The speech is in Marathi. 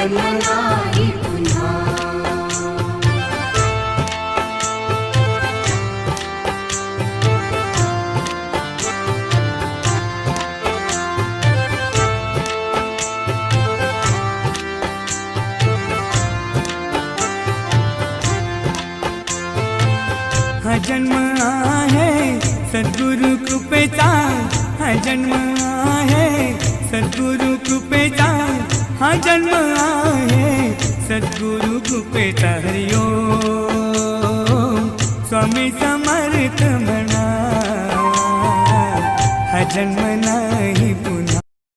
जन्म नाही पुन्हा। हा जन्म आहे सद्गुरु कृपेचा, हा जन्म आहे सद्गुरु कृपेचा, हा जन्म आहे सद्गुरु कृपेचा। हरि ओम स्वामी समर्थ म्हणा, हा जन्म